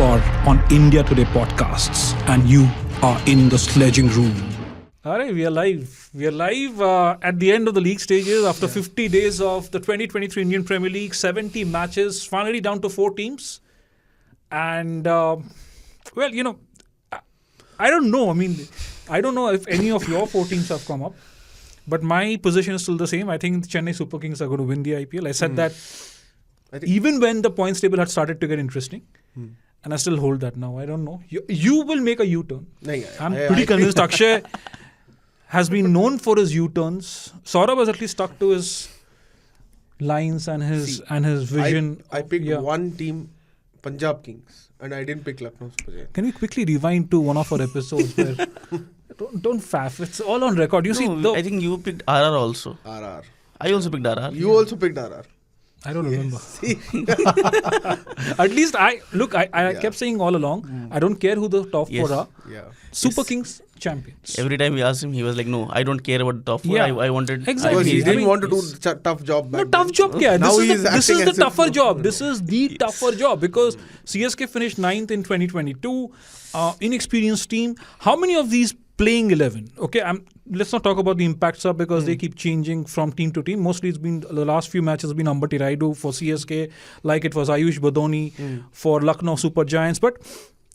You're on India Today podcasts, and you are in the Sledging Room. All right, we are live. We are live at the end of the league stages after 50 days of the 2023 Indian Premier League, 70 matches, finally down to 4 teams. And, I don't know. I mean, I don't know if any of your 4 teams have come up, but my position is still the same. I think the Chennai Super Kings are going to win the IPL. I said that even when the points table had started to get interesting. And I still hold that now. I don't know. You will make a U-turn. I'm pretty convinced Akshay has been known for his U-turns. Saurabh has at least stuck to his lines and his vision. I picked one team, Punjab Kings, and I didn't pick Lucknow Super Giants. Can we quickly rewind to one of our episodes where don't faff. It's all on record. I think you picked RR also. RR. I also picked RR. You also picked RR. I don't remember. At least I kept saying all along, I don't care who the top 4 are. Yeah. Super Kings champions. Every time we asked him, he was like, no, I don't care about the top 4. Yeah. I wanted... Exactly. Because he didn't want to do tough job back tough then. job. Yeah. Now This is the tougher if- job. This is the tougher job because CSK finished 9th in 2022. Inexperienced team. How many of these playing 11? Okay, let's not talk about the impact sub because they keep changing from team to team. Mostly it's been the last few matches have been Ambati Raidu for CSK, like it was Ayush Badoni for Lucknow Super Giants. But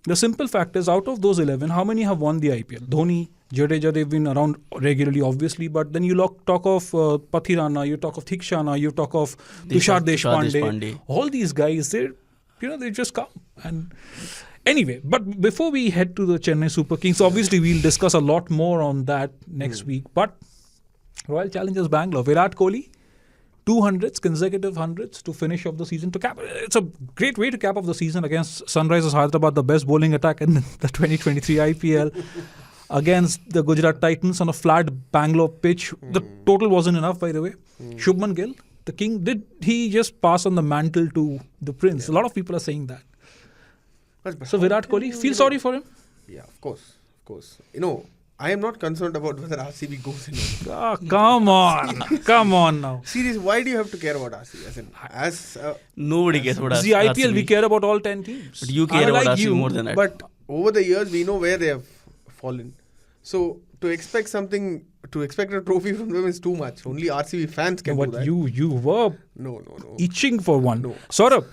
the simple fact is, out of those 11, how many have won the IPL? Dhoni, Jadeja, they've been around regularly, obviously. But then you talk of Pathirana, you talk of Thikshana, you talk of Tushar Deshpande. All these guys, they just come. And anyway, but before we head to the Chennai Super Kings, obviously we'll discuss a lot more on that next week. But Royal Challengers Bangalore, Virat Kohli, 200s, consecutive hundreds to finish off the season. It's a great way to cap off the season against Sunrisers Hyderabad, the best bowling attack in the 2023 IPL. Against the Gujarat Titans on a flat Bangalore pitch. The total wasn't enough, by the way. Shubman Gill, the king, did he just pass on the mantle to the prince? A lot of people are saying that. So Virat Kohli, feel sorry for him? Yeah, of course. I am not concerned about whether RCB goes in. Come on now. Seriously, why do you have to care about RCB? Nobody cares about RCB. The IPL, we care about all 10 teams. But you care about RCB more than that. But over the years, we know where they have fallen. So to expect a trophy from them is too much. Only RCB fans can do that. You were No. itching for one. No. Saurabh,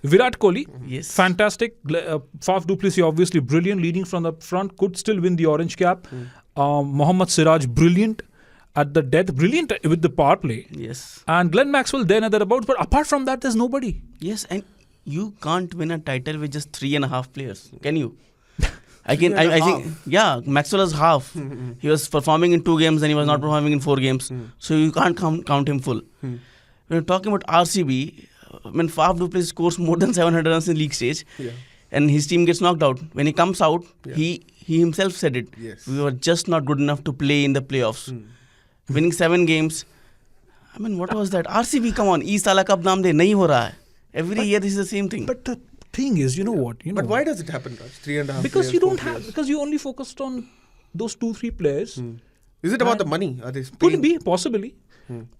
Virat Kohli, Yes. fantastic. Faf du Plessis, obviously brilliant, leading from the front, could still win the orange cap. Mohammad Siraj, brilliant at the death, brilliant with the power play. Yes. And Glenn Maxwell, then and thereabouts. But apart from that, there's nobody. Yes, and you can't win a title with just 3.5 players. Can you? I think, Maxwell is half. He was performing in 2 games and he was not performing in 4 games. So you can't count him full. When you're talking about RCB, when Faf du Plessis scores more than 700 runs in league stage and his team gets knocked out, when he comes out, he himself said it. Yes. We were just not good enough to play in the playoffs. Winning 7 games. I mean, what was that? RCB, come on. East Ala Cup naam de, nahi ho raha hai. Every year this is the same thing. But the thing is, But why does it happen, Raj? 3.5 because players, you don't 4 have, players. because you only focused on those 2-3 players. Is it about the money? Are they Could paying? be, possibly.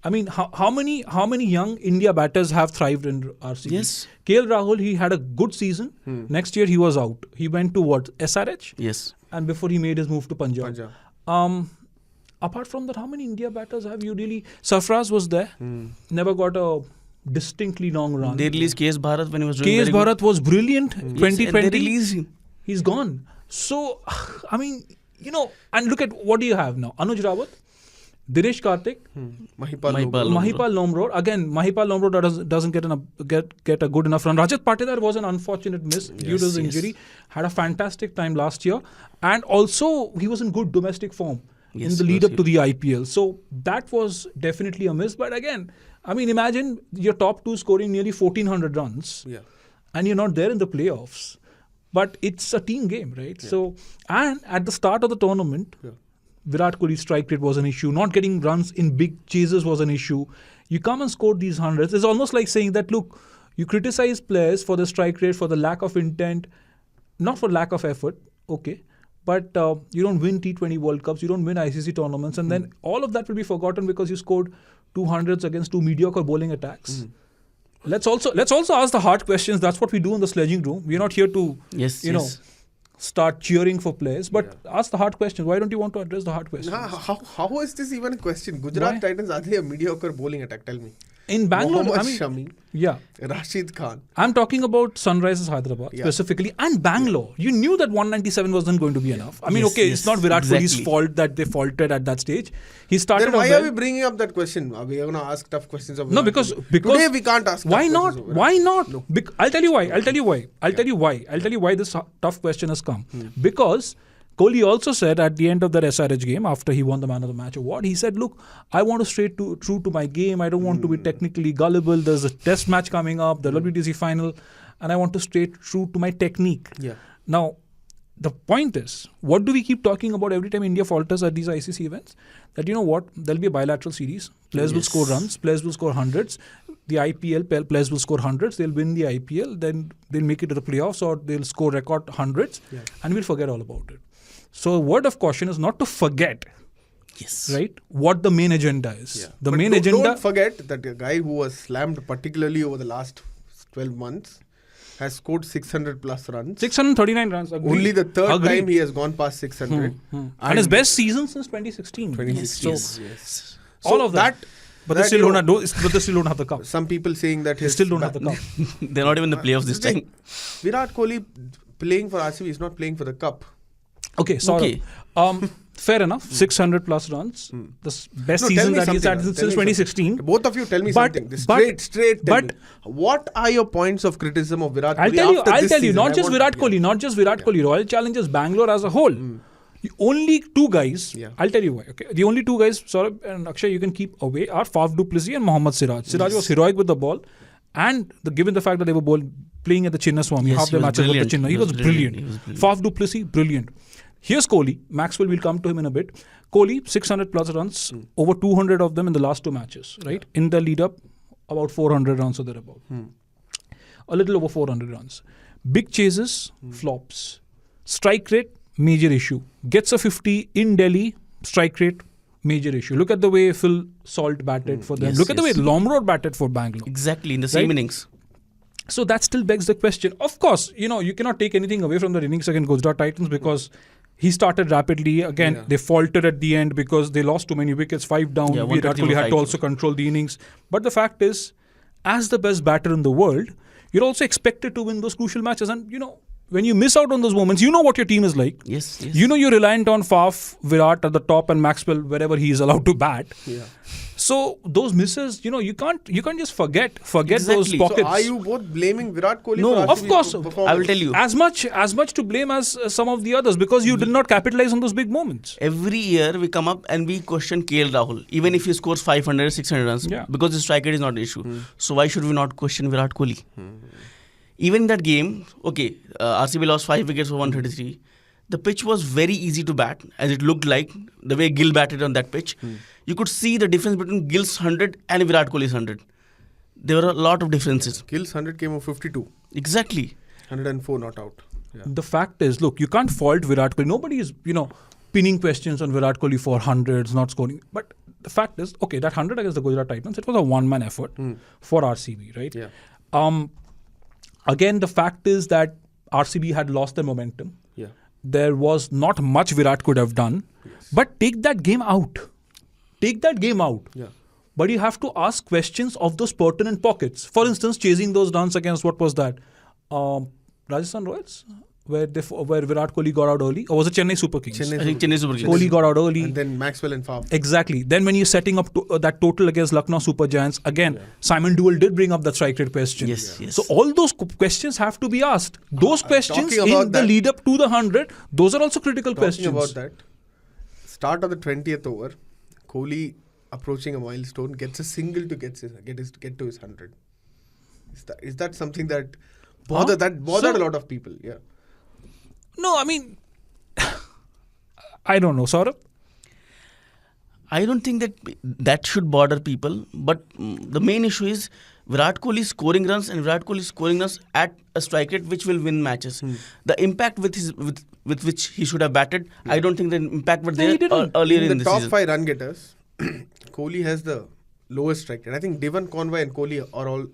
I mean, how many young India batters have thrived in RCB? Yes. KL Rahul, he had a good season. Next year, he was out. He went to what? SRH? Yes. And before he made his move to Punjab. Punjab. Apart from that, how many India batters have you really... Sarfraz was there. Never got a distinctly long run. They released KS Bharat when he was doing KS very good. Bharat was brilliant. Yes, 2020. and they released him. He's gone. So, I mean, and look at what do you have now? Anuj Rawat, Dinesh Karthik, Mahipal Lomrod. Again, Mahipal Lomrod doesn't get a good enough run. Rajat Patidar was an unfortunate miss due to his injury. Had a fantastic time last year. And also, he was in good domestic form in the lead up to the IPL. So, that was definitely a miss. But again, I mean, imagine your top 2 scoring nearly 1,400 runs. Yeah. And you're not there in the playoffs. But it's a team game, right? So, and at the start of the tournament, Virat Kohli's strike rate was an issue. Not getting runs in big chases was an issue. You come and score these hundreds. It's almost like saying that, look, you criticize players for the strike rate, for the lack of intent, not for lack of effort, okay. But you don't win T20 World Cups, you don't win ICC tournaments, and then all of that will be forgotten because you scored 200s against 2 mediocre bowling attacks. let's also ask the hard questions. That's what we do in the sledging room. We're not here to start cheering for players, but ask the hard questions. Why don't you want to address the hard questions? How is this even a question? Gujarat Titans, are they a mediocre bowling attack? Tell me. In Bangalore, Shami, Rashid Khan. I'm talking about Sunrisers Hyderabad specifically, and Bangalore. You knew that 197 wasn't going to be enough. I mean, it's not Virat Kohli's fault that they faltered at that stage. He started. Then why are we bringing up that question? Are we going to ask tough questions of Virat because today we can't ask. Why not? Why not? No. I'll tell you why this tough question has come. Because Kohli also said at the end of that SRH game, after he won the Man of the Match award, he said, look, I want to stay true to my game. I don't want to be technically gullible. There's a test match coming up, the WTC final, and I want to stay true to my technique. Yeah. Now, the point is, what do we keep talking about every time India falters at these ICC events? That, you know what, there'll be a bilateral series. Players will score runs, players will score hundreds. The IPL, players will score hundreds. They'll win the IPL, then they'll make it to the playoffs, or they'll score record hundreds, and we'll forget all about it. So a word of caution is not to forget, right, what the main agenda is. Yeah. The but main agenda... Don't forget that a guy who was slammed particularly over the last 12 months has scored 600 plus runs. 639 runs. Agreed. Only the third time he has gone past 600. And his best season since 2016. Yes. All of that. But they still don't have the cup. Some people saying that they still don't have the cup. They're not even in the playoffs this time. Virat Kohli playing for RCB is not playing for the cup. Okay, Saurabh. Fair enough. 600 plus runs. The best season that he's had since 2016. Both of you tell me something. Straight tell me. What are your points of criticism of Virat Kohli? I'll tell you. Not just Virat Kohli. Royal Challengers Bangalore as a whole. The only two guys, I'll tell you why. Okay, the only two guys, Saurabh and Akshay, you can keep away, are Faf du Plessis and Mohammad Siraj. Siraj was heroic with the ball, and given the fact that they were playing at the Chinnaswamy, half the matches were the Chinna. He was brilliant. Faf du Plessis, brilliant. Here's Kohli. Maxwell, we'll come to him in a bit. Kohli, 600 plus runs, over 200 of them in the last two matches, right? In the lead up, about 400 runs or thereabout. A little over 400 runs. Big chases, flops. Strike rate, major issue. Gets a 50 in Delhi, strike rate, major issue. Look at the way Phil Salt batted for them. Look at the way Lomrod batted for Bangalore. Exactly, in the same innings. So that still begs the question. Of course, you cannot take anything away from the innings against Gujarat Titans because he started rapidly. Again, they faltered at the end because they lost too many wickets, 5 down. Virat Kohli had to also control the innings. But the fact is, as the best batter in the world, you're also expected to win those crucial matches. And, when you miss out on those moments, you know what your team is like. Yes. You're reliant on Faf, Virat at the top, and Maxwell wherever he is allowed to bat. Yeah. So those misses, you can't just forget those pockets. So are you both blaming Virat Kohli? No, for of course. I will tell you. As much to blame as some of the others because you did not capitalize on those big moments. Every year we come up and we question KL Rahul, even if he scores 500, 600 runs, because his strike rate is not an issue. So why should we not question Virat Kohli? Even in that game, RCB lost 5 wickets for 133. The pitch was very easy to bat, as it looked like, the way Gill batted on that pitch. You could see the difference between Gill's 100 and Virat Kohli's 100. There were a lot of differences. Gill's 100 came of 52. Exactly. 104 not out. Yeah. The fact is, look, you can't fault Virat Kohli. Nobody is, pinning questions on Virat Kohli for hundreds, not scoring. But the fact is, that 100 against the Gujarat Titans, it was a one-man effort for RCB, right? Yeah. Again, the fact is that RCB had lost their momentum. Yeah. There was not much Virat could have done. Yes. But take that game out. Yeah. But you have to ask questions of those pertinent pockets. For instance, chasing those runs against, what was that? Rajasthan Royals? Where Virat Kohli got out early? Or was it Chennai Super Kings? I think Chennai Super Kings. Kohli got out early. And then Maxwell and Faf. Exactly. Then when you're setting up that total against Lucknow Super Giants, again, Simon Dewell did bring up that strike rate question. Yes. So all those questions have to be asked. Those questions in the lead up to the 100, those are also critical questions. About that, start of the 20th over, Kohli approaching a milestone, gets a single to get to his 100. Is that something that bothered a lot of people? Yeah. No, I mean, I don't know, Saurabh. I don't think that should bother people. But the main issue is Virat Kohli scoring runs and Virat Kohli scoring runs at a strike rate which will win matches. The impact with which he should have batted, I don't think the impact was there earlier in the season. The top 5 run getters, Kohli has the lowest strike rate. I think Devon Conway and Kohli are all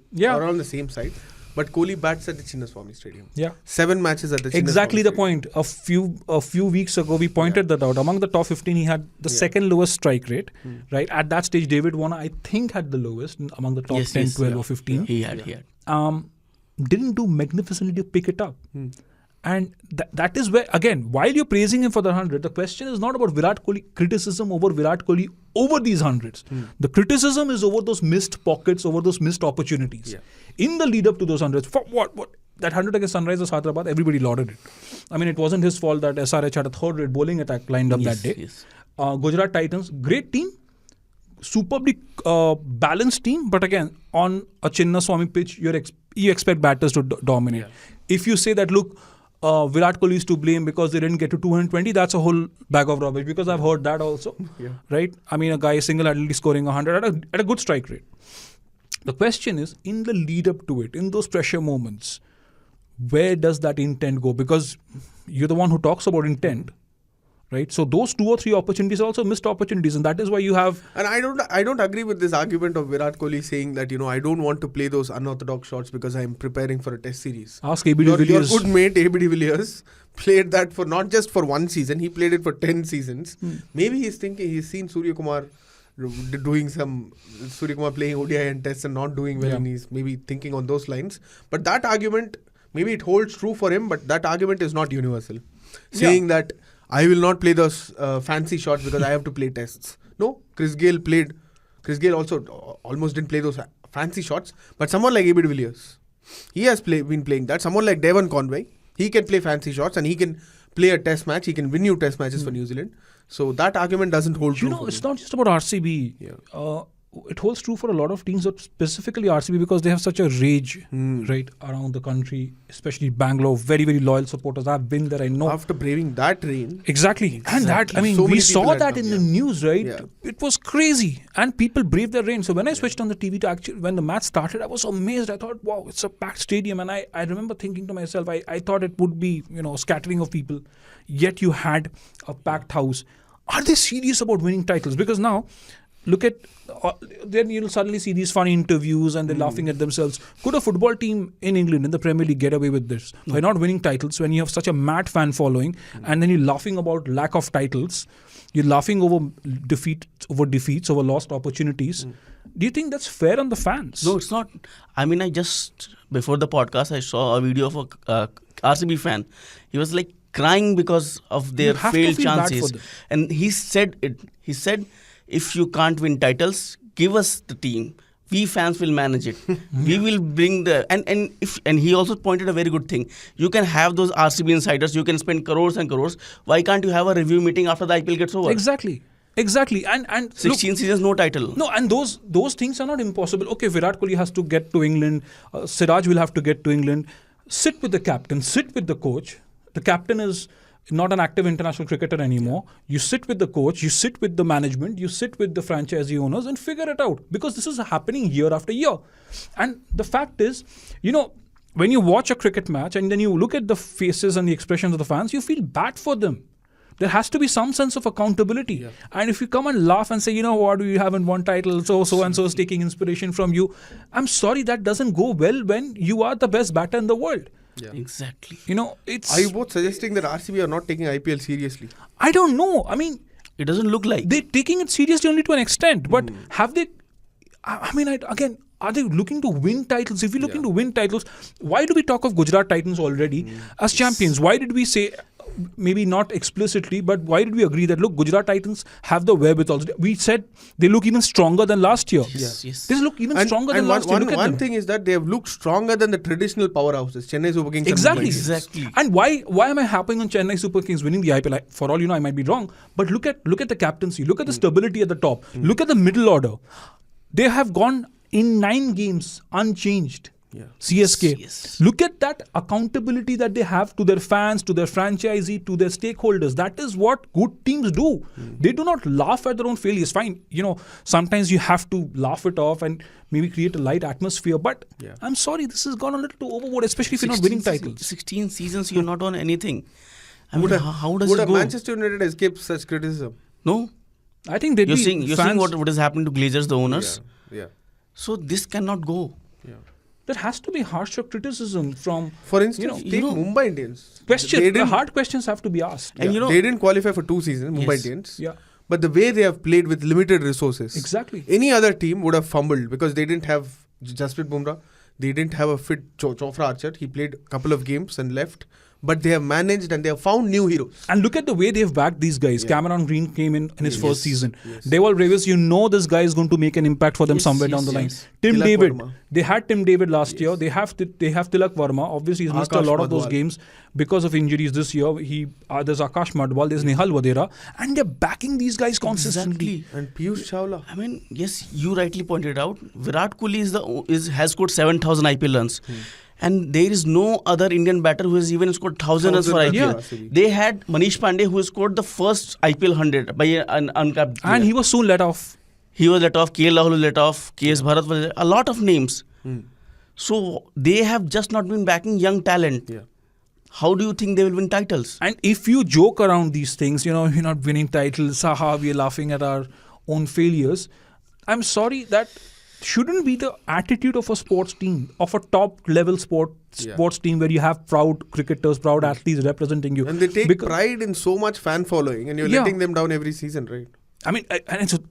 on the same side. But Kohli bats at the Chinnaswamy Stadium. Yeah. 7 matches at the Chinnaswamy Exactly the Stadium. point. A few weeks ago, we pointed that out. Among the top 15, he had the second lowest strike rate. Right. At that stage, David Warner, I think, had the lowest among the top 10, 12 or 15. He had. Didn't do magnificently to pick it up. And that is where, again, while you're praising him for the 100, the question is not about Virat Kohli, criticism over Virat Kohli over these hundreds. The criticism is over those missed pockets, over those missed opportunities. Yeah. In the lead up to those hundreds, for what? That 100 against Sunrisers Hyderabad, everybody lauded it. I mean, it wasn't his fault that SRH had a third rate bowling attack lined up that day. Yes. Gujarat Titans, great team. Superbly balanced team, but again, on a Chinnaswamy pitch, you expect batters to dominate. Yeah. If you say that, look, Virat Kohli is to blame because they didn't get to 220, that's a whole bag of rubbish, because I've heard that also. Yeah. Right? I mean, a guy single-handedly scoring 100 at a good strike rate. The question is, in the lead up to it, in those pressure moments, where does that intent go? Because you're the one who talks about intent. Right, so those 2 or 3 opportunities are also missed opportunities, and that is why you have. And I don't agree with this argument of Virat Kohli saying that I don't want to play those unorthodox shots because I am preparing for a Test series. Ask AB de Villiers. Your good mate AB de Villiers played that for not just for 1 season, he played it for 10 seasons. Maybe he's seen Surya Kumar playing ODI and Tests and not doing well, and he's maybe thinking on those lines. But that argument, maybe it holds true for him, but that argument is not universal. Saying that I will not play those fancy shots because I have to play Tests. No, Chris Gayle also almost didn't play those fancy shots. But someone like AB de Villiers, he has been playing that. Someone like Devon Conway, he can play fancy shots and he can play a Test match. He can win you Test matches for New Zealand. So that argument doesn't hold true. It's not just about RCB. Yeah. It holds true for a lot of teams, but specifically RCB, because they have such a rage right around the country, especially Bangalore. Very, very loyal supporters. I've been there, I know. After braving that rain. Exactly. And that, I mean, we saw that in the news, right? Yeah. It was crazy. And people braved the rain. So when I switched on the TV when the match started, I was amazed. I thought, wow, it's a packed stadium. And I remember thinking to myself, I thought it would be, scattering of people. Yet you had a packed house. Are they serious about winning titles? Because now, look at, then you'll suddenly see these funny interviews and they're laughing at themselves. Could a football team in England, in the Premier League, get away with this? By not winning titles, when you have such a mad fan following, and then you're laughing about lack of titles, you're laughing over defeats, over lost opportunities. Do you think that's fair on the fans? No, it's not. I mean, before the podcast, I saw a video of a RCB fan. He was like crying because of their failed chances. And he said, if you can't win titles, give us the team. We fans will manage it. We will bring and he also pointed a very good thing. You can have those RCB insiders. You can spend crores and crores. Why can't you have a review meeting after the IPL gets over? Exactly. And 16 seasons, no title. No, and those things are not impossible. Okay, Virat Kohli has to get to England. Siraj will have to get to England. Sit with the captain. Sit with the coach. The captain is not an active international cricketer anymore. You sit with the coach, you sit with the management, you sit with the franchisee owners and figure it out, because this is happening year after year. And the fact is, when you watch a cricket match and then you look at the faces and the expressions of the fans, you feel bad for them. There has to be some sense of accountability. Yeah. And if you come and laugh and say, what, we haven't won title, so and so is taking inspiration from you. I'm sorry, that doesn't go well when you are the best batter in the world. Yeah. Exactly. Are you both suggesting that RCB are not taking IPL seriously? I don't know. I mean, it doesn't look like they're taking it seriously only to an extent. But have they? I mean, again, are they looking to win titles? If you're looking to win titles, why do we talk of Gujarat Titans already as champions? Why did we say? Maybe not explicitly, but why did we agree that, look, Gujarat Titans have the wherewithal? We said they look even stronger than last year. Yes. They look even stronger than last year. One thing is that they have looked stronger than the traditional powerhouses. Chennai Super Kings. Exactly. And why am I harping on Chennai Super Kings winning the IPL? For all you know, I might be wrong. But look at the captaincy. Look at the stability at the top. Look at the middle order. They have gone in 9 games unchanged. Yeah. CSK. Yes. Look at that accountability that they have to their fans, to their franchisee, to their stakeholders. That is what good teams do. They do not laugh at their own failures. Fine, sometimes you have to laugh it off and maybe create a light atmosphere. But I'm sorry, this has gone a little too overboard, especially if you're not winning titles. 16 seasons, you're not on anything. I mean, how does it go? Would Manchester United escape such criticism? No. I think they'd You're seeing what is happening to Glazers, the owners. Yeah. Yeah. So this cannot go. Yeah. There has to be harsher criticism from. For instance, take Mumbai Indians. Hard questions have to be asked. And they didn't qualify for 2 seasons, Mumbai Yes. Indians. Yeah. But the way they have played with limited resources. Exactly. Any other team would have fumbled because they didn't have Jasprit Bumrah. They didn't have a fit Chofra Archer. He played a couple of games and left. But they have managed and they have found new heroes. And look at the way they've backed these guys. Yeah. Cameron Green came in his first season. Yes. Deval Revis, you know this guy is going to make an impact for them somewhere down the line. Tim Tilak David, Verma. they had Tim David last year. They have Tilak Verma. Obviously, he's missed a Akash lot of those Madhwal. games because of injuries this year. There's Akash Madhwal, there's Nihal Vadera, and they're backing these guys consistently. Exactly. And Piyush Chawla. I mean, yes, you rightly pointed out. Virat Kohli has scored 7,000 IPL runs. And there is no other Indian batter who has even scored 1,000 runs for 1,000 IPL. runs. They had Manish Pandey who scored the first IPL 100 by an uncapped player. And he was soon let off. He was let off, KL Rahul was let off, KS Bharat was a lot of names. So they have just not been backing young talent. Yeah. How do you think they will win titles? And if you joke around these things, you're not winning titles, haha, we're laughing at our own failures. I'm sorry, that shouldn't be the attitude of a sports team, of a top level sports team where you have proud cricketers, proud athletes representing you. And they take pride in so much fan following and you're letting them down every season, right? I mean,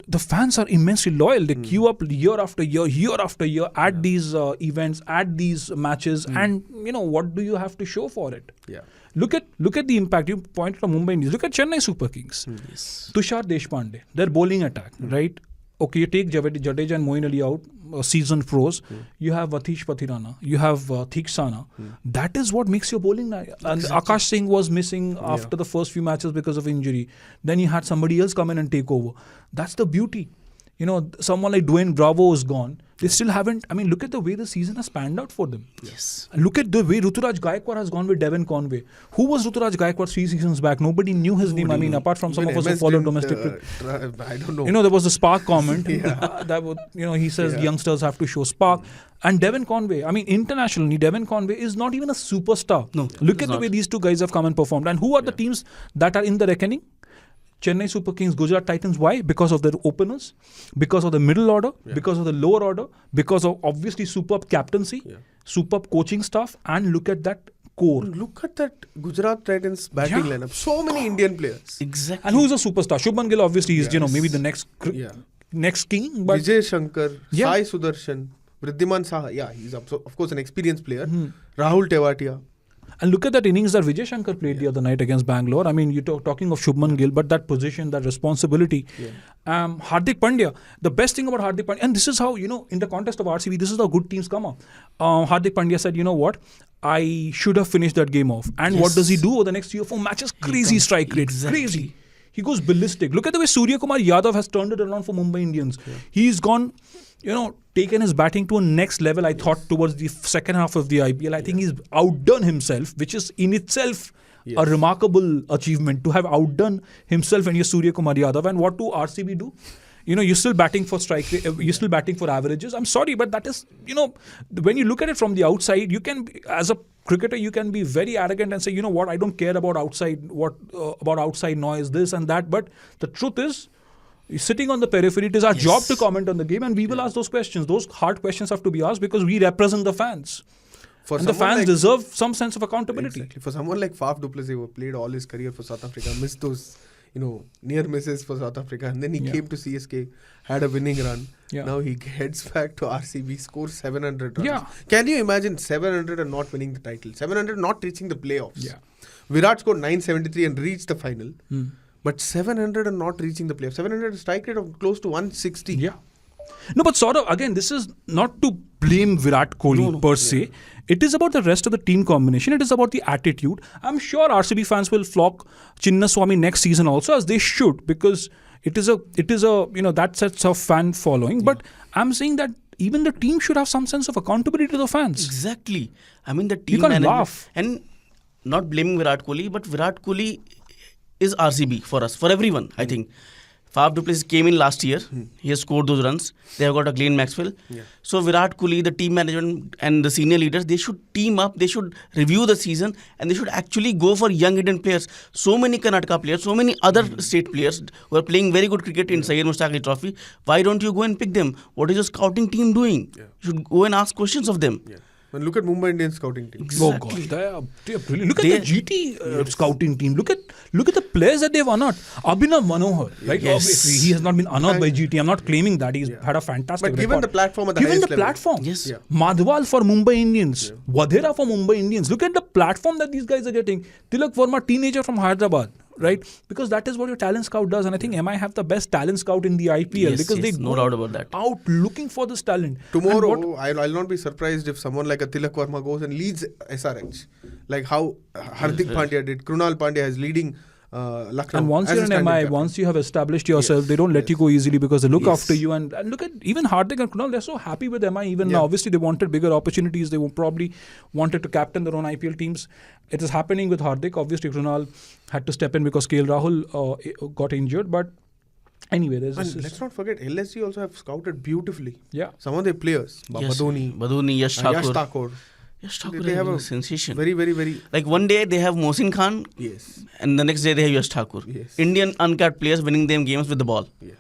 the fans are immensely loyal. They queue up year after year at these events, at these matches, and what do you have to show for it? Yeah. Look at the impact. You pointed to Mumbai Indians. Look at Chennai Super Kings. Yes. Tushar Deshpande, their bowling attack, right? Okay, you take Jadeja and Moeen Ali out, seasoned pros. You have Atish Pathirana. You have Theeksana. That is what makes your bowling nice. And Akash Singh was missing after the first few matches because of injury. Then you had somebody else come in and take over. That's the beauty. Someone like Dwayne Bravo is gone. They still haven't. I mean, look at the way the season has panned out for them. Yes. And look at the way Ruturaj Gaikwad has gone with Devon Conway. Who was Ruturaj Gaikwad 3 seasons back? Nobody knew his name. I mean, apart from some of us who follow domestic cricket. I don't know. There was a Spark comment that would, he says youngsters have to show spark. And Devon Conway, I mean, internationally, Devon Conway is not even a superstar. No, look at the way these two guys have come and performed. And who are the teams that are in the reckoning? Chennai Super Kings, Gujarat Titans. Why? Because of their openers, because of the middle order, because of the lower order, because of obviously superb captaincy, superb coaching staff, and look at that core. Look at that Gujarat Titans batting lineup. So many Indian players. Exactly. And who's a superstar? Shubman Gill obviously is, maybe the next king. But Vijay Shankar, Sai Sudarshan, Vridhiman Saha. Yeah, he's of course an experienced player. Rahul Tewatia. And look at that innings that Vijay Shankar played the other night against Bangalore. I mean, you're talking of Shubman Gill, but that position, that responsibility. Hardik Pandya, the best thing about Hardik Pandya, and this is how, in the context of RCB, this is how good teams come up. Hardik Pandya said, you know what, I should have finished that game off. And what does he do over the next 3 or 4 matches? Crazy strike rate. Exactly. Crazy. He goes ballistic. Look at the way Surya Kumar Yadav has turned it around for Mumbai Indians. He's gone, taken his batting to a next level, I thought, towards the second half of the IPL. I think he's outdone himself, which is in itself a remarkable achievement, to have outdone himself and your Surya Kumar Yadav. And what do RCB do? You're still batting for strike rate, you're still batting for averages. I'm sorry, but that is, when you look at it from the outside, you can, as a cricketer, you can be very arrogant and say, you know what, I don't care about outside, about outside noise, this and that. But the truth is, sitting on the periphery, it is our job to comment on the game, and we will ask those questions. Those hard questions have to be asked because we represent the fans. And the fans deserve some sense of accountability. Exactly. For someone like Faf du Plessis, who played all his career for South Africa, missed those, near misses for South Africa, and then he came to CSK, had a winning run. Now he heads back to RCB, scores 700 runs. Can you imagine 700 and not winning the title? 700 not reaching the playoffs. Virat scored 973 and reached the final. But 700 and not reaching the playoffs. 700 is strike rate of close to 160. Yeah. No, but Saurabh, again, this is not to blame Virat Kohli per se. It is about the rest of the team combination. It is about the attitude. I'm sure RCB fans will flock Chinnaswamy next season also, as they should, because it is a that sets of fan following. But I'm saying that even the team should have some sense of accountability to the fans. Exactly. I mean, the team You can't laugh. And not blaming Virat Kohli, but Virat Kohli is RCB for us, for everyone, I think. Faf du Plessis came in last year. He has scored those runs. They have got a Glenn Maxwell. Yeah. So Virat Kohli, the team management and the senior leaders, they should team up. They should review the season and they should actually go for young Indian players. So many Karnataka players, so many other state players who are playing very good cricket in Syed Mushtaq Ali Trophy. Why don't you go and pick them? What is your scouting team doing? Yeah. You should go and ask questions of them. Yeah. And look at Mumbai Indians scouting team. Oh Exactly. gosh, they are brilliant. Look at the GT scouting team. Look at the players that they've unearthed. Abhinav Manohar, right? Yes. Obviously, he has not been unearthed by GT. I'm not claiming that. He's had a fantastic But given record. the platform at the Given highest the level. platform. Yes. Yeah. Madhwal for Mumbai Indians. Vadhera for Mumbai Indians. Look at the platform that these guys are getting. Tilak Verma, teenager from Hyderabad. Right? Because that is what your talent scout does. And I think MI have the best talent scout in the IPL. Yes, because they no go doubt about that. out looking for this talent. Tomorrow, And what- I'll not be surprised if someone like a Tilak Verma goes and leads SRH. Like how Hardik Pandya did. Krunal Pandya is leading Lucknow. And once as you're a an standing MI, captain. once you have established yourself, Yes, they don't let you yes. go easily because they look Yes. after you. And look at even Hardik and Kunal, they're so happy with MI even Yeah. now. Obviously, they wanted bigger opportunities. They probably wanted to captain their own IPL teams. It is happening with Hardik. Obviously, Kunal had to step in because KL Rahul got injured. But anyway, there's And this. let's not forget, LSG also have scouted beautifully. Yeah. Some of their players. Yes. Badoni, Badoni, Yash Yash Thakur. Thakur. Yash Thakur They has have been a a sensation. Very, very, very. Like one day they have Mohsin Khan Yes. and the next day they have Yash Thakur. Yes. Indian uncapped players winning them games with the ball. Yeah.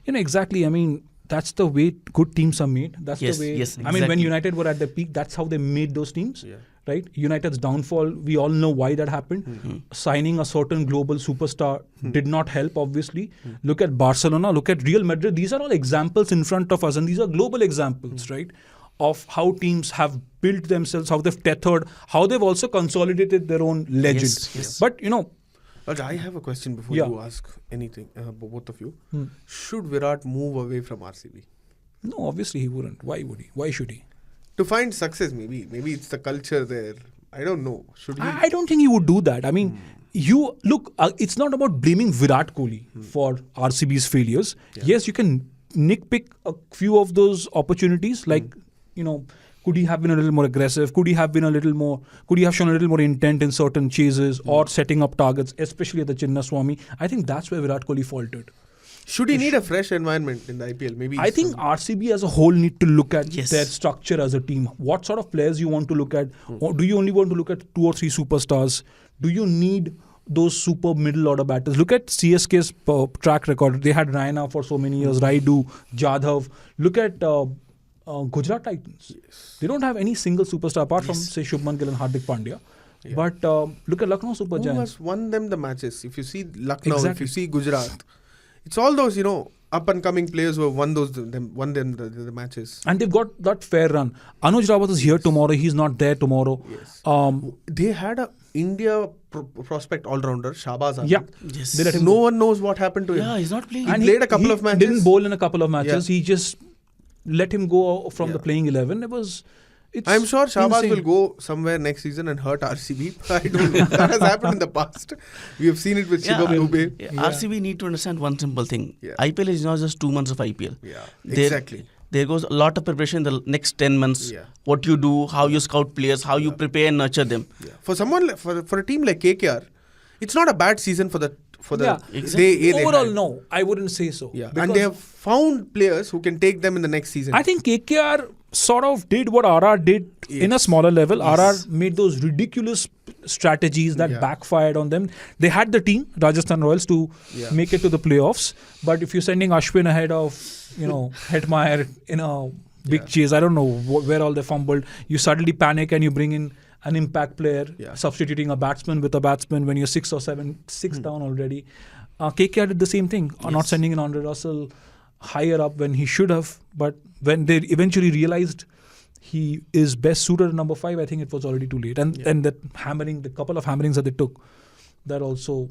Exactly. I mean, that's the way good teams are made. That's Yes, the way. yes, I mean, when exactly. United were at their peak, that's how they made those teams. Yeah. Right? United's downfall, we all know why that happened. Signing a certain global superstar did not help, obviously. Look at Barcelona, look at Real Madrid. These are all examples in front of us, and these are global examples, right? Of how teams have built themselves, how they've tethered, how they've also consolidated their own legend. Yes, yes. But, Raj, I have a question before Yeah. you ask anything, both of you. Should Virat move away from RCB? no, obviously he wouldn't. Why would he? Why should he? To find success, maybe. Maybe it's the culture there. I don't know. Should he? I don't think he would do that. I mean, you look, it's not about blaming Virat Kohli for RCB's failures. Yeah. Yes, you can nitpick a few of those opportunities, like, could he have been a little more aggressive? Could he have shown a little more intent in certain chases or setting up targets, especially at the Chinnaswamy? I think that's where Virat Kohli faltered. Should he need a fresh environment in the IPL? Maybe. I think RCB as a whole need to look at Yes. their structure as a team. What sort of players you want to look at? Or do you only want to look at 2 or 3 superstars? Do you need those super middle order batters? Look at CSK's track record. They had Raina for so many years, Raidu, Jadhav. Look at Gujarat Titans. Yes. They don't have any single superstar apart from, say, Shubman Gill and Hardik Pandya. Yeah. But look at Lucknow Super Who Giants. has won them the matches? If you see Lucknow, if Exactly. you see Gujarat, it's all those up and coming players who have won them the matches. And they've got that fair run. Anuj Rawat is here tomorrow. He's not there tomorrow. Yes. Um, They had a India prospect all-rounder, Shahbaz Ahmed. yeah. Yes. They let him No go. one knows what happened to him. Yeah, he's not playing. He played a couple of matches. Didn't bowl in a couple of matches. Yeah. He just let him go from the Yeah. playing 11. It's I'm sure Shahbaz insane. will go somewhere next season and hurt RCB. I don't know. That has happened in the past. We have seen it with Yeah. Shivam Dubey. Yeah, Yeah. RCB need to understand one simple thing. Yeah. IPL is not just 2 months of IPL. Yeah, There- exactly. There goes a lot of preparation in the next 10 months. Yeah. What you do, how you scout players, how you prepare and nurture them. Yeah. For a team like KKR, it's not a bad season for the Yeah. Exactly. Overall, had. no, I wouldn't say so. Yeah, Because and they have found players who can take them in the next season. I think KKR sort of did what RR did in a Yes. smaller level. Yes. RR made those ridiculous strategies that Yeah. backfired on them. They had the team, Rajasthan Royals, to Yeah. make it to the playoffs. But if you're sending Ashwin ahead of, Hetmeyer in a big Yeah. chase, I don't know where all they fumbled. You suddenly panic and you bring in an impact player, Yeah. substituting a batsman with a batsman when you're 6 or 6 down already. KKR did the same thing, not Yes. sending in Andre Russell higher up when he should have. But when they eventually realized he is best suited at number 5, I think it was already too late. And that hammering, the couple of hammerings that they took, that also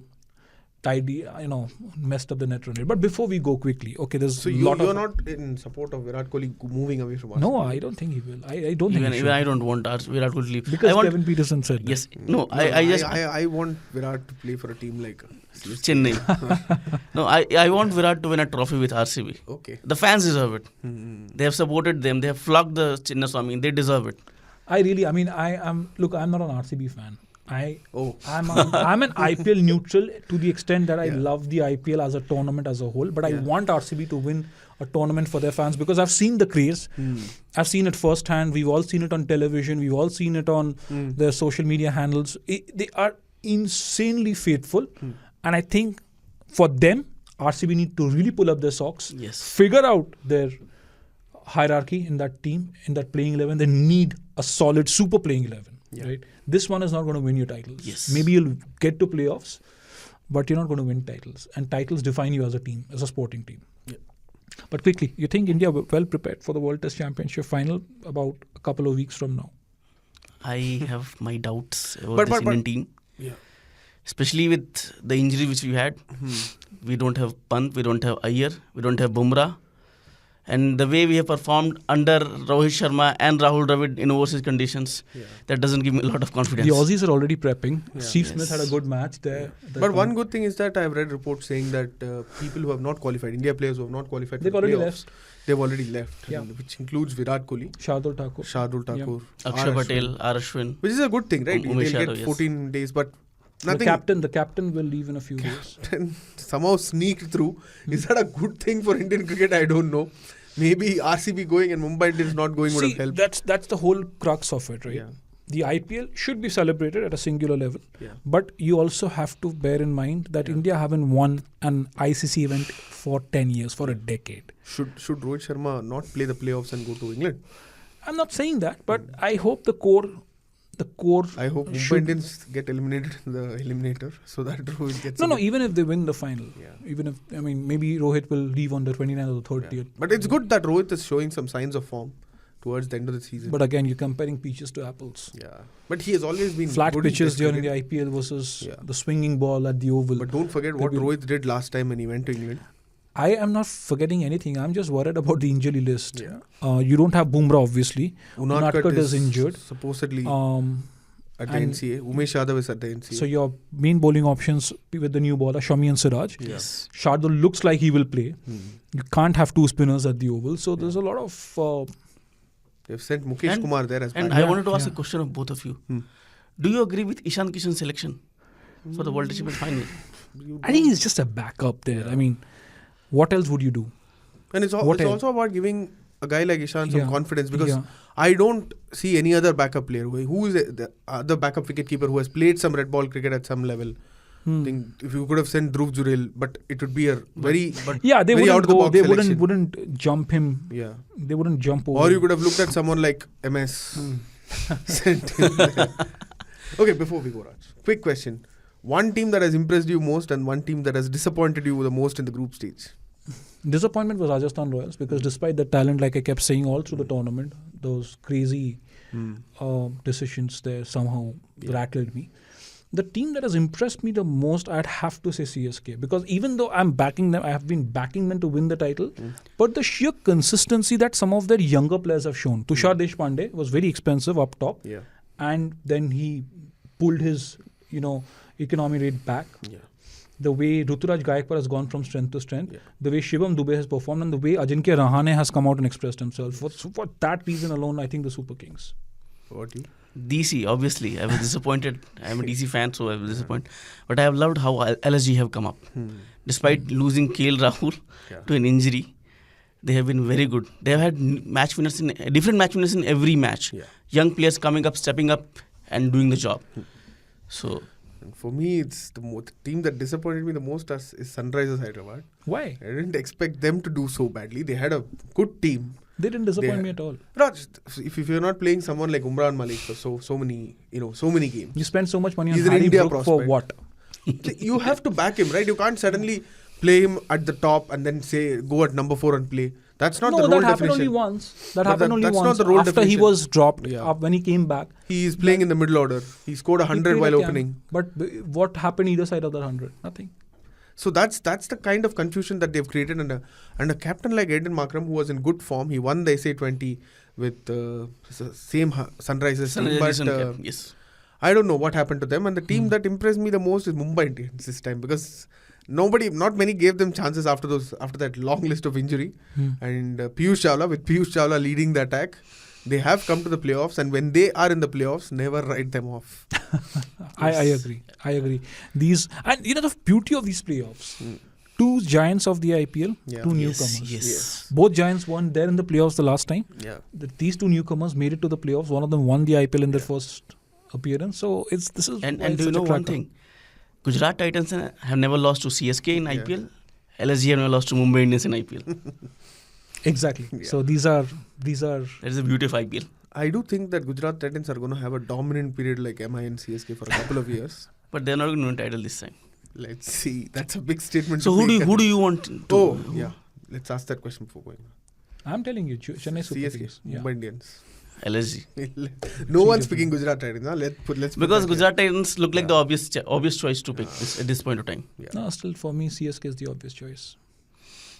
messed up the net run rate. But before we go quickly, okay, there's so a lot you're of... not in support of Virat Kohli moving away from RCB? No, I don't think he will. I don't think Even, he even should. I don't want Virat Kohli to leave. Because I want, Kevin Peterson said that. yes, no, I just I want Virat to play for a team like CSK. Chennai. No, I want Virat to win a trophy with RCB. Okay. The fans deserve it. Mm-hmm. They have supported them. They have flogged the Chinnaswamy. They deserve it. I'm not an RCB fan. I'm an IPL neutral to the extent that I love the IPL as a tournament as a whole, but I want RCB to win a tournament for their fans because I've seen the craze. I've seen it firsthand. We've all seen it on television. We've all seen it on their social media handles. They are insanely faithful. And I think for them, RCB need to really pull up their socks, figure out their hierarchy in that team, in that playing 11. They need a solid super playing 11. Right? This one is not going to win you titles. Maybe you'll get to playoffs, but you're not going to win titles. And titles define you as a team, as a sporting team. But quickly, you think India well prepared for the World Test Championship final about a couple of weeks from now? I have my doubts about this Indian team. Especially with the injury which we had. We don't have Pant, we don't have Iyer, we don't have Bumrah. And the way we have performed under Rohit Sharma and Rahul Dravid in overseas conditions, that doesn't give me a lot of confidence. The Aussies are already prepping. Steve Smith had a good match there. But one good thing is that I've read reports saying that people who have not qualified, India players who have not qualified, they've already left. They've already left, which includes Virat Kohli, Shardul Thakur, Akshay Patel, Ashwin. Which is a good thing, right? They'll get 14 days, but nothing. The captain will leave in a few days. Somehow sneaked through. Is that a good thing for Indian cricket? I don't know. Maybe RCB going and Mumbai Indians not going would have helped. That's the whole crux of it, right? The IPL should be celebrated at a singular level. But you also have to bear in mind that India haven't won an ICC event for 10 years, for a decade. Should Rohit Sharma not play the playoffs and go to England? I'm not saying that, but I hope the core. I hope Mumbai Indians get eliminated in the eliminator so that Rohit gets. No. Even if they win the final, even if maybe Rohit will leave on the 29th or 30th. But it's good that Rohit is showing some signs of form towards the end of the season. But again, you're comparing peaches to apples. But he has always been flat good pitches during the IPL versus the swinging ball at the Oval. But don't forget what Rohit did last time when he went to England. I am not forgetting anything. I'm just worried about the injury list. You don't have Bumrah, obviously. Unadkat is injured. Supposedly at the NCA. Umesh Yadav is at the NCA. So your main bowling options with the new bowler, Shami and Siraj. Shardul looks like he will play. You can't have two spinners at the Oval. So there's a lot of... They've sent Mukesh Kumar there as well. And I wanted to ask a question of both of you. Do you agree with Ishan Kishan's selection for the World Test Championship final? I think he's just a backup there. I mean... What else would you do? And it's also about giving a guy like Ishan some confidence because I don't see any other backup player who is the other backup wicketkeeper who has played some red ball cricket at some level. I think if you could have sent Dhruv Jurel, but it would be a very they very wouldn't go. They selection. wouldn't jump him. They wouldn't jump over. Or you could have looked at someone like MS. Sent him there. Okay, before we go, Raj, quick question. One team that has impressed you most and one team that has disappointed you the most in the group stage? Disappointment was Rajasthan Royals because despite the talent, like I kept saying all through the tournament, those crazy decisions there somehow rattled me. The team that has impressed me the most, I'd have to say CSK, because even though I'm backing them, I have been backing them to win the title, but the sheer consistency that some of their younger players have shown. Tushar Deshpande was very expensive up top, and then he pulled his, economy rate back. The way Ruturaj Gaikwad has gone from strength to strength, the way Shivam Dubey has performed, and the way Ajinkya Rahane has come out and expressed himself. For that reason alone, I think the Super Kings. What do you? DC, obviously. I was disappointed. I'm a DC fan, so I was disappointed. But I have loved how LSG have come up. Despite losing KL Rahul to an injury, they have been very good. They have had different match winners in every match. Young players coming up, stepping up, and doing the job. So... For me, it's the team that disappointed me the most is Sunrisers Hyderabad. Why? I didn't expect them to do so badly. They had a good team. They didn't disappoint me at all. Raj, if you're not playing someone like Umran Malik for so many games, you spend so much money on He's an Harry India Brook for what? You have to back him, right? You can't suddenly play him at the top and then say go at number 4 and play. That's not the role definition. That happened only once. That's not the role after definition. He was dropped, when he came back. He is playing in the middle order. He scored 100 while opening. But what happened either side of that 100? Nothing. So that's the kind of confusion that they've created. And a captain like Aiden Markram, who was in good form, he won the SA20 with same Sunrisers team. But I don't know what happened to them. And the team that impressed me the most is Mumbai Indians this time, because not many gave them chances after that long list of injury. And Piyush Chawla leading the attack, They have come to the playoffs, and when they are in the playoffs, never write them off. I agree. These, and the beauty of these playoffs. Two giants of the IPL, Yeah. two Yes, newcomers. yes. Both giants weren't there in the playoffs the last time. Yeah. These two newcomers made it to the playoffs. One of them won the IPL in their first appearance. So this is And why do it's you such a know one cracker. thing? Gujarat Titans have never lost to CSK in Yeah. IPL. LSG have never lost to Mumbai Indians in IPL. Exactly. Yeah. So these are. That is the beauty of IPL. I do think that Gujarat Titans are going to have a dominant period like MI and CSK for a couple of years. But they're not going to win title this time. Let's see. That's a big statement. So to who make. do you want to? Oh, yeah. Let's ask that question before going. I'm telling you, Chennai Super CSK, Kings. Yeah. Mumbai Indians. LSG. No one's picking Gujarat Titans. Huh? Let's put Because that here. Gujarat Titans look like the obvious choice to pick at this point of time. Yeah. No, still for me, CSK is the obvious choice.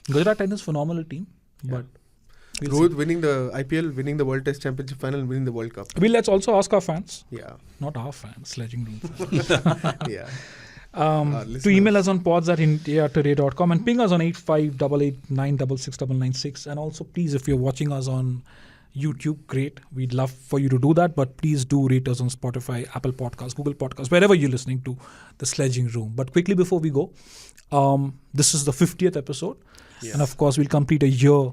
Gujarat Titans phenomenal team, but we'll Rohit see. winning the IPL, winning the World Test Championship final, winning the World Cup. Let's also ask our fans, Yeah. not our fans, Sledging Room fans. Yeah. To listeners. email us on pods@indiatoday.com and ping us on 8588966996. And also, please, if you're watching us on YouTube, great. We'd love for you to do that. But please do rate us on Spotify, Apple Podcasts, Google Podcasts, wherever you're listening to the Sledging Room. But quickly before we go, this is the 50th episode. Yeah. And of course, we'll complete a year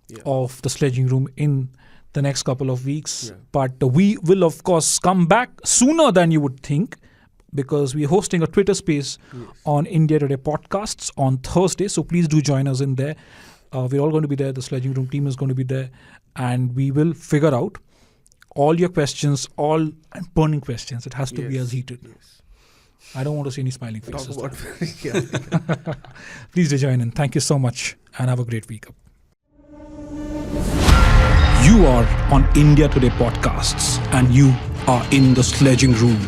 Yeah. of the Sledging Room in the next couple of weeks. Yeah. But we will, of course, come back sooner than you would think, because we're hosting a Twitter space on India Today Podcasts on Thursday. So please do join us in there. We're all going to be there. The Sledging Room team is going to be there. And we will figure out all your questions, all burning questions. It has to be Yes. as heated. Yes. I don't want to see any smiling Talk faces. about. Yeah. Please do join in. Thank you so much and have a great week. You are on India Today Podcasts and you are in the Sledging Room.